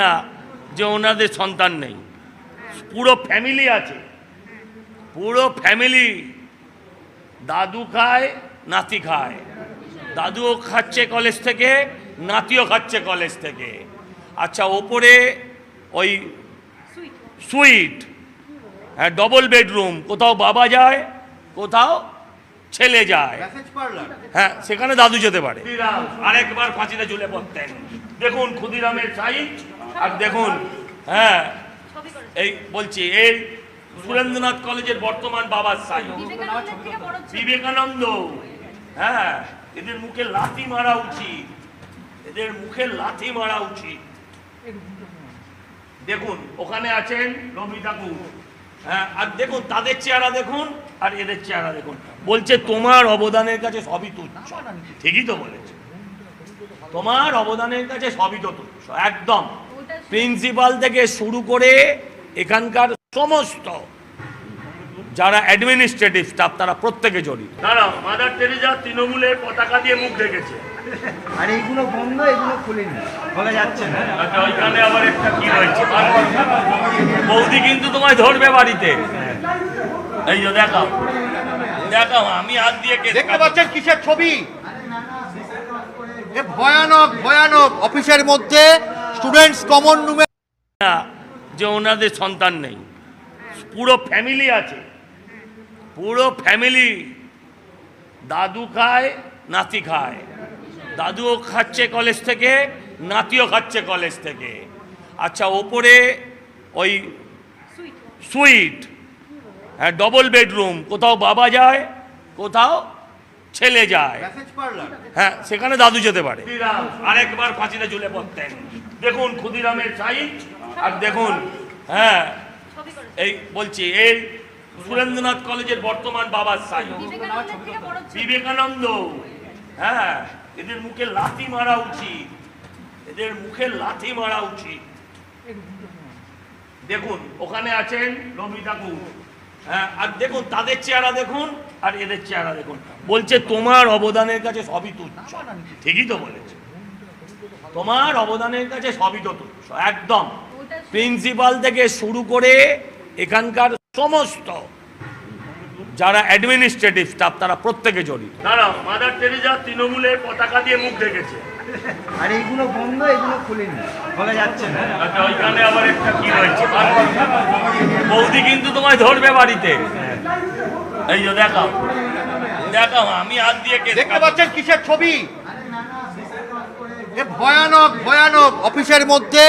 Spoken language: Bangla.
না যে ওনাদের সন্তান নেই, পুরো ফ্যামিলি আছে, পুরো ফ্যামিলি। দাদু খায়, নাতি খায়, দাদুও খাচ্ছে কলেজ থেকে, নাতিও খাচ্ছে কলেজ থেকে। আচ্ছা, ওপরে ওই সুইট, হ্যাঁ, ডবল বেডরুম, কোথাও বাবা যায়, কোথাও ছেলে যায়, হ্যাঁ, সেখানে দাদু যেতে পারে। আরেকবার ফাঁসিতে ঝুলে পড়তেন। দেখুন ক্ষুদিরামের সাইজ, আর দেখুন, হ্যাঁ, এই বলছি, এই সুরেন্দ্রনাথ কলেজের বর্তমান বাবার সাইজ, বিবেকানন্দ। হ্যাঁ, এদের মুখে লাথি মারা উচিত, এদের মুখে লাথি মারা উচিত। দেখুন ওখানে আছেন রবি ঠাকুর, হ্যাঁ, আর দেখুন তাদের চেহারা দেখুন আর এদের চেহারা দেখুন। বলছে তোমার অবদানের কাছে সবই তুচ্ছ। ঠিকই তো বলেছে, তোমার অবদানের কাছে সবই তো তুচ্ছ, একদম। প্রিন্সিপাল থেকে শুরু করে এখানকার সমস্ত যারা অ্যাডমিনিস্ট্রেটিভ স্টাফ তারা প্রত্যেকে জড়িত। দাঁড়াও, মাদার টেরেজা তৃণমূলের পতাকা দিয়ে মুখ ঢেকেছে, আর এইগুলো বন্ধ, এগুলো খুলেনি, খোলা যাচ্ছে না। আচ্ছা, ওইখানে আবার একটা কি হয়েছে, বৌদি কিন্তু তোমায় ধরবে বাড়িতে। এই যে দেখাও, দেখাও, আমি হাত দিয়ে দেখতে পাচ্ছেন কিসের ছবি? এ ভয়ানক ভয়ানক। অফিসের মধ্যে স্টুডেন্টস কমন রুমে যে ওনাদের সন্তান নেই, পুরো ফ্যামিলি আছে, পুরো ফ্যামিলি। দাদু খায়, নাতি খায়, দাদুও খাচ্ছে কলেজ থেকে, নাতিও খাচ্ছে কলেজ থেকে। আচ্ছা, ওপরে ওই সুইট, হ্যাঁ, ডবল বেডরুম, কোথাও বাবা যায়, কোথাও ছেলে যায়, হ্যাঁ, সেখানে দাদু যেতে পারে। আরেকবার ফাঁসিতে ঝুলে পড়তেন। দেখুন ক্ষুদিরামের সাইজ, আর দেখুন, হ্যাঁ, এই বলছি, এই সুরেন্দ্রনাথ কলেজের বর্তমান বাবার সাইজ, বিবেকানন্দ। হ্যাঁ, এদের মুখে লাথি মারা উচিত, এদের মুখে লাথি মারা উচিত। দেখুন ওখানে আছেন রবি ঠাকুর, হ্যাঁ, আর দেখুন তাদের চেহারা দেখুন আর এদের চেহারা দেখুন। বলছে তোমার অবদানের কাছে সবই তুচ্ছ। ঠিকই তো বলেছে, তোমার অবদানের কাছে সবই তো তুচ্ছ, একদম। প্রিন্সিপাল থেকে শুরু করে এখানকার সমস্ত যারা অ্যাডমিনিস্ট্রেটিভ স্টাফ তারা প্রত্যেকে জড়িত। দাঁড়াও, মাদার টেরেজা তৃণমূলের পতাকা দিয়ে মুখ ঢেকেছে, আর এইগুলো বন্ধ, এগুলো খুলেনি, খোলা যাচ্ছে না। আচ্ছা, ওইখানে আবার একটা কি হয়েছে, বৌদি কিন্তু তোমায় ধরবে বাড়িতে। এই যে দেখাও, দেখাও, আমি হাত দিয়ে দেখতে পাচ্ছেন কিসের ছবি? এ ভয়ানক ভয়ানক। অফিসের মধ্যে